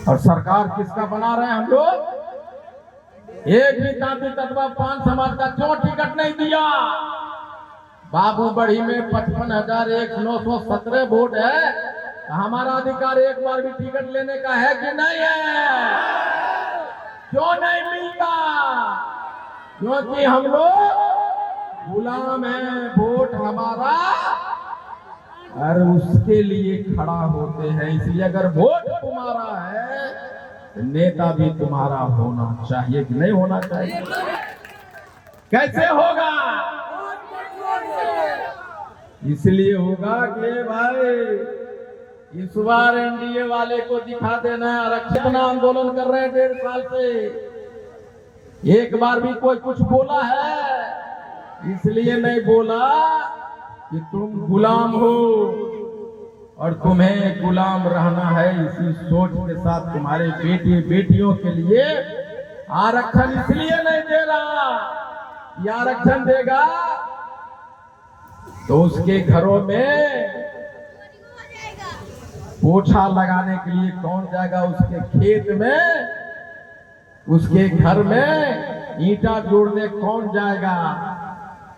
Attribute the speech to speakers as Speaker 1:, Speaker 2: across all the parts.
Speaker 1: और सरकार किसका बना रहे हैं हम लोग? एक भी तांती तत्वा पान समाज का क्यों टिकट नहीं दिया? बाबू बढ़ी में 55,917 वोट है। हमारा अधिकार एक बार भी टिकट लेने का है कि नहीं है? क्यों नहीं मिलता? क्योंकि हम लोग गुलाम हैं। वोट हमारा और उसके लिए खड़ा होते हैं। इसलिए अगर वोट तुम्हारा है तो नेता भी तुम्हारा होना चाहिए कि नहीं होना चाहिए? कैसे होगा? इसलिए होगा कि भाई इस बार एनडीए वाले को दिखा देना है। आरक्षण आंदोलन कर रहे हैं 1.5 साल से, एक बार भी कोई कुछ बोला है? इसलिए नहीं बोला कि तुम गुलाम हो और तुम्हें गुलाम रहना है। इसी सोच के साथ तुम्हारे बेटे बेटियों के लिए आरक्षण इसलिए नहीं दे रहा। ये आरक्षण देगा तो उसके घरों में पोछा लगाने के लिए कौन जाएगा? उसके खेत में, उसके घर में ईंटा जोड़ने कौन जाएगा?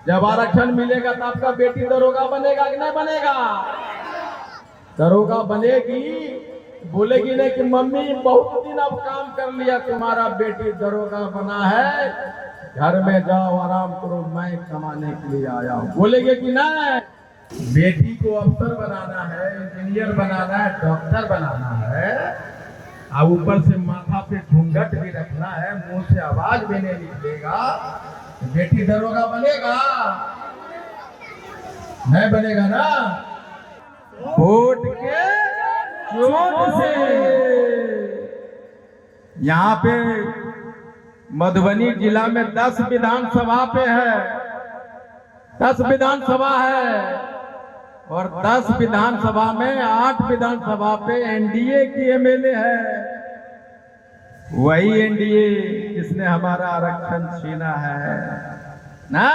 Speaker 1: जब आरक्षण मिलेगा तो आपका बेटी दरोगा बनेगा कि नहीं बनेगा? दरोगा बनेगी, बोलेगी नहीं कि मम्मी बहुत दिन अब काम कर लिया, तुम्हारा बेटी दरोगा बना है, घर में जाओ आराम करो, मैं कमाने के लिए आया हूँ। बोलेगे कि नहीं? बेटी को अफसर बनाना है, इंजीनियर बनाना है, डॉक्टर बनाना है, और ऊपर से माथा पे घूंघट भी रखना है, मुंह से आवाज भी नहीं निकलेगा, बेटी दरोगा बनेगा? नहीं बनेगा ना। वोट के चोट से यहाँ पे मधुबनी जिला में 10 विधानसभा पे है, 10 विधानसभा है और 10 विधानसभा में 8 विधानसभा पे एनडीए की एमएलए है। वही एनडीए जिसने हमारा आरक्षण छीना है ना।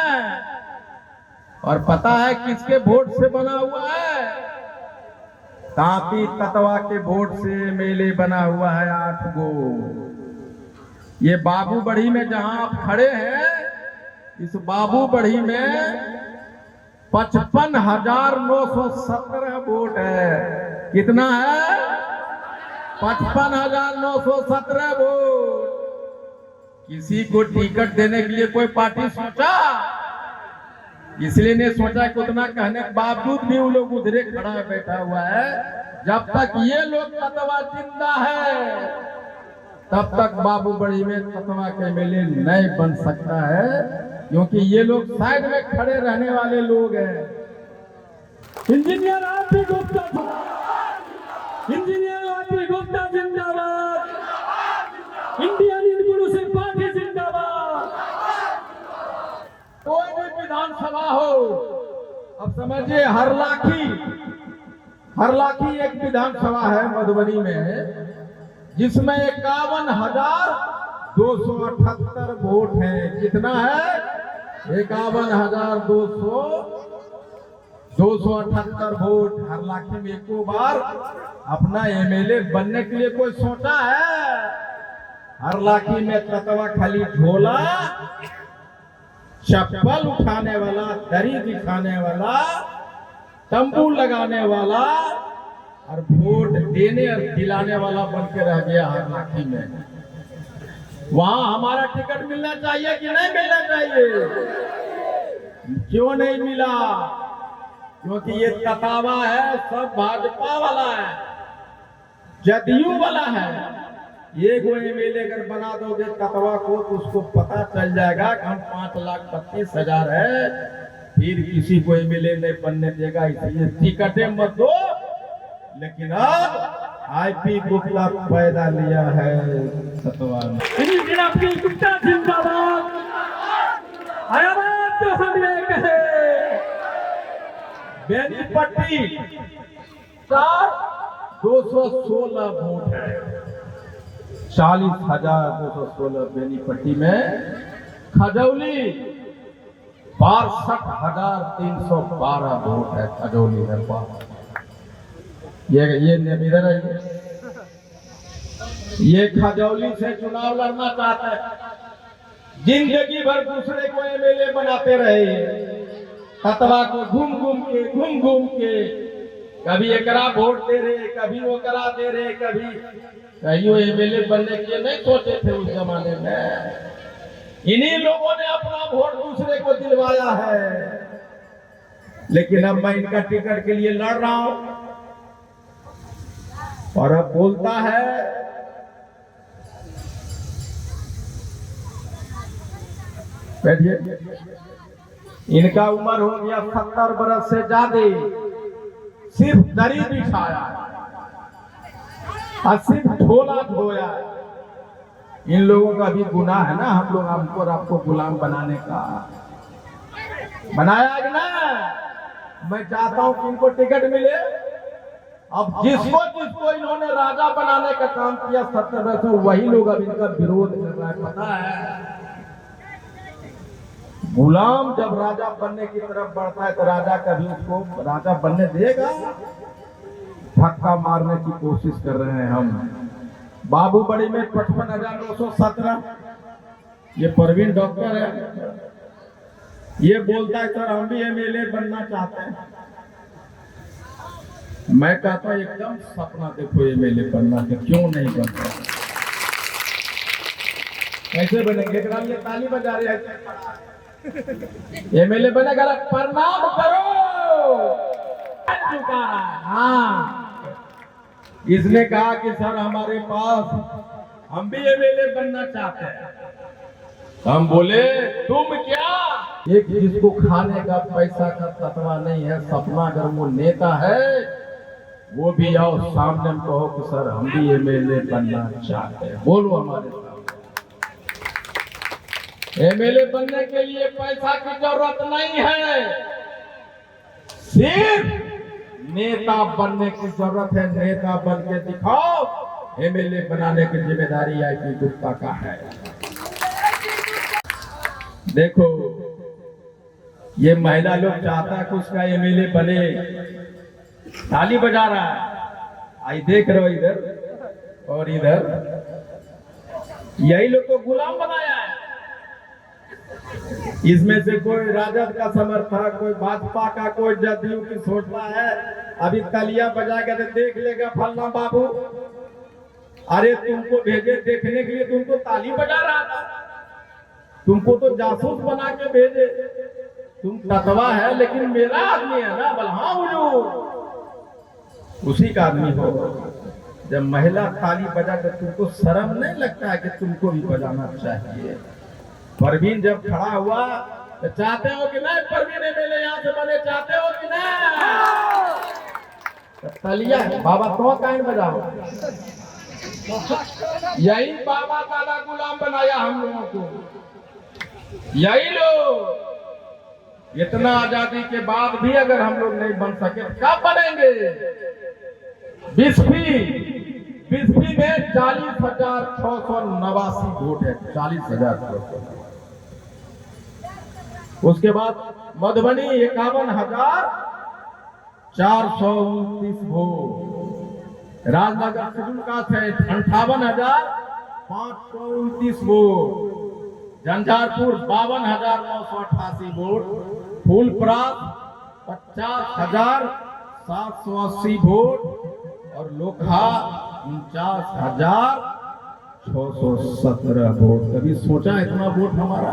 Speaker 1: और पता है किसके वोट से बना हुआ है? तांती ततवा के वोट से एमएलए बना हुआ है 8 गो। ये बाबू बढ़ी में जहां आप खड़े हैं, इस बाबू बढ़ी में 55,917 वोट है। कितना है? 55,917 वोट। किसी को टिकट देने के लिए कोई पार्टी सोचा? इसलिए ने सोचा कि उतना कहने के बावजूद भी वो लोग उधरे खड़ा बैठा हुआ है। जब तक ये लोग ततवा जिंदा है तब तक बाबू बढ़ी में ततवा के एमएलए नहीं बन सकता है, क्योंकि ये लोग साइड में खड़े रहने वाले लोग हैं। Engineer RP Gupta, engineer RP Gupta जिंदाबाद, इंडियन इन्क्लूसिव पार्टी जिंदाबाद। कोई भी विधानसभा हो, अब समझिए हरलाखी एक विधानसभा है मधुबनी में, जिसमें 51,278 वोट है। कितना है? 51,278 वोट। हरलाखी में एको बार अपना एमएलए बनने के लिए कोई सोचा है? हरलाखी में ततवा खाली झोला, चप्पल उठाने वाला, दरी दिखाने वाला, तंबू लगाने वाला और वोट देने और दिलाने वाला बन के रह गया हरलाखी में। वहां हमारा टिकट मिलना चाहिए कि नहीं मिलना चाहिए? क्यों नहीं मिला? क्योंकि ये ततावा है, सब भाजपा वाला है, जदयू वाला है। ये को एमएलए अगर बना दोगे ततवा को तो उसको पता चल जाएगा कि हम 5,32,000 है, फिर किसी को एमएलए नहीं बनने देगा। इसलिए टिकटें मत दो। लेकिन अब आईपी गुप्ता पैदा लिया है ततवा में। गुप्ता जिंदाबाद। तो हम ये कहे बेनीपट्टी 216 वोट है, 40,216 बेनीपट्टी में। खजौली 62,312 वोट है, खजौली में। ये इधर है। ये खजौली से चुनाव लड़ना चाहते हैं, जिंदगी भर दूसरे को एमएलए बनाते रहे, ततवा को घूम घूम के कभी एकरा वोट दे रहे, कभी वो करा दे रहे, कभी कहीं एमएलए बनने के नहीं सोचे थे उस जमाने में। इन्हीं लोगों ने अपना वोट दूसरे को दिलवाया है। लेकिन अब मैं इनका टिकट के लिए लड़ रहा हूं और अब बोलता है बैठिए, इनका उम्र हो गया 70 बरस से ज्यादा, सिर्फ दरी बिछाया और सिर्फ झोला धोया। इन लोगों का भी गुनाह है ना, हम लोग हमको और आपको गुलाम बनाने का बनाया कि ना। मैं चाहता हूं कि इनको टिकट मिले। अब जिसको इन्होंने राजा बनाने का काम किया 70 वर्ष में, वही लोग अब इनका विरोध कर रहा है। पता है, गुलाम जब राजा बनने की तरफ बढ़ता है तो राजा कभी उसको राजा बनने देगा? धक्का मारने की कोशिश कर रहे हैं हम। बाबूबड़ी में 55,917, ये परवीन डॉक्टर है, ये बोलता है सर हम भी एमएलए बनना चाहते हैं। मैं कहता हूं एकदम सपना देखो एमएलए बनना है, क्यों नहीं बनता? कैसे बनेंगे? ये ताली बजा रहे हैं, एमएलए बनेगा, प्रणाम करो। चुका हाँ, इसने कहा कि सर हमारे पास हम भी एमएलए बनना चाहते हैं। हम बोले तुम क्या? एक जिसको खाने का पैसा का ततवा नहीं है, सपना अगर वो नेता है वो भी आओ सामने में कहो कि सर हम भी एमएलए बनना चाहते हैं। बोलो हमारे साथ। एमएलए बनने के लिए पैसा की जरूरत नहीं है, सिर्फ नेता बनने की जरूरत है। नेता बन के दिखाओ। एमएलए बनाने की जिम्मेदारी आईपी गुप्ता का है। देखो ये महिला लोग चाहता है कि उसका एमएलए बने, ताली बजा रहा है। आई देख रहे हो इधर और इधर, यही लोग को गुलाम बनाया है। इसमें से कोई राजद का समर्थक, कोई भाजपा का, कोई जदयू की सोचता है अभी तालियां बजा के देख लेगा फलना बाबू। अरे तुमको भेजे देखने के लिए, तुमको ताली बजा रहा था, तुमको तो जासूस बना के भेजे। तुम ततवा है लेकिन मेरा आदमी है ना, बलहा उसी का आदमी हो। जब महिला ताली बजा तो तुमको शर्म नहीं लगता है कि तुमको भी बजाना चाहिए? परवीन जब खड़ा हुआ तो चाहते हो कि नहीं परवीन एमएलए यहाँ से बने, चाहते हो कि नहीं? तो तालियां बाबा तो काइन बजाओ। यही बाबा दादा गुलाम बनाया हम लोगों को। यही लोग इतना आजादी के बाद भी अगर हम लोग नहीं बन सके कब बनेंगे? बिस्फी में 40,689 वोट है, 40,600। उसके बाद Madhubani 51,429 vote, Rajnagar schedule caste है 58,529 vote, Jhanjharpur 52,988 vote, Phulparas 50,780 vote और लोकहा 49,617 वोट। कभी सोचा इतना वोट हमारा?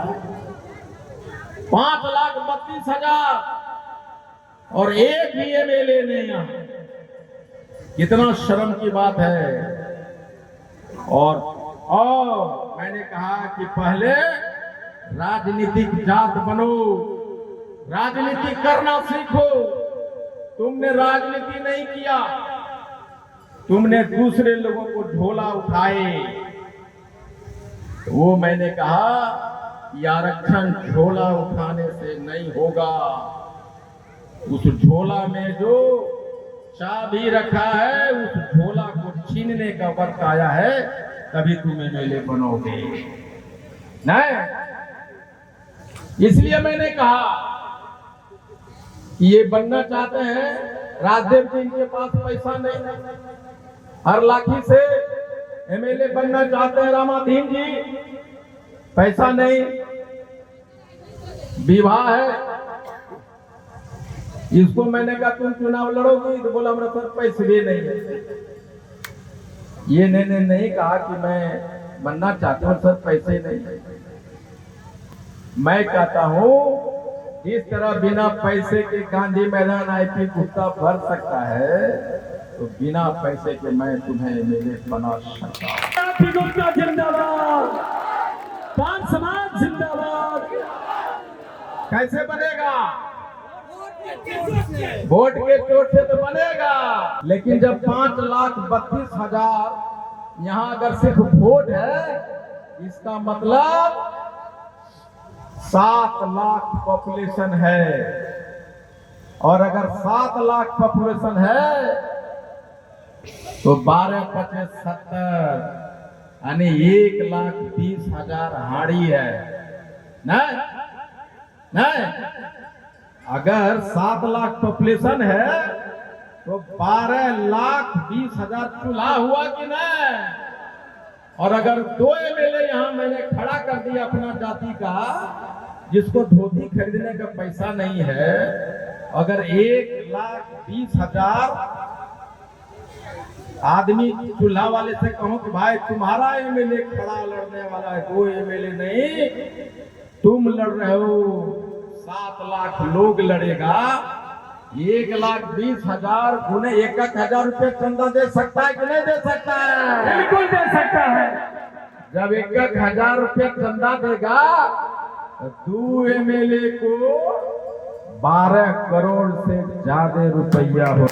Speaker 1: 5,32,000 और एक भी एमएलए नहीं यहाँ। कितना शर्म की बात है। और मैंने कहा कि पहले राजनीतिक जात बनो, राजनीति करना सीखो। तुमने राजनीति नहीं किया, तुमने दूसरे लोगों को झोला उठाए। वो मैंने कहा कि आरक्षण झोला उठाने से नहीं होगा। उस झोला में जो चाबी रखा है, उस झोला को छीनने का वक्त आया है, तभी तुम एमएलए बनोगे। नहीं, इसलिए मैंने कहा कि ये बनना चाहते हैं। राजदेव जी इनके पास पैसा नहीं, हर लाठी से एमएलए बनना चाहते हैं रामाधीन जी, पैसा नहीं, विवाह है। इसको मैंने कहा तुम चुनाव लड़ोगी, तो बोला मेरे पास पैसे भी नहीं है। ये नहीं कहा कि मैं बनना चाहता हूं सर, पैसे नहीं। मैं कहता हूं इस तरह बिना पैसे के गांधी मैदान आईपी गुप्ता भर सकता है, तो बिना पैसे के मैं तुम्हें एमएलए बना सकता हूं।
Speaker 2: गुप्ता जिंदाबाद, पान समाज जिंदाबाद।
Speaker 1: कैसे बनेगा? वोट के चोट से तो बनेगा, लेकिन जब 5,32,000 यहाँ अगर सिर्फ वोट है, इसका मतलब 7 लाख पॉपुलेशन है। और अगर 7 लाख पॉपुलेशन है तो 12×5=70, यानी 1,20,000 हाड़ी है। नहीं, अगर 7 लाख पॉपुलेशन है तो 12,20,000 चूल्हा हुआ कि नहीं? और अगर 2 एमएलए यहाँ मैंने खड़ा कर दिया अपना जाति का, जिसको धोती खरीदने का पैसा नहीं है, अगर 1,20,000 आदमी चूल्हा वाले से कहूं कि भाई तुम्हारा एमएलए खड़ा लड़ने वाला है, 2 एमएलए नहीं तुम लड़ रहे हो, 7 लाख लोग लड़ेगा, 1,20,000 गुने 1,000 रुपये चंदा दे सकता है कि नहीं दे सकता है?
Speaker 2: बिल्कुल दे सकता है।
Speaker 1: जब 1,000 रुपये चंदा देगा तो 2 एमएलए को 12 करोड़ से ज्यादा रुपया हो।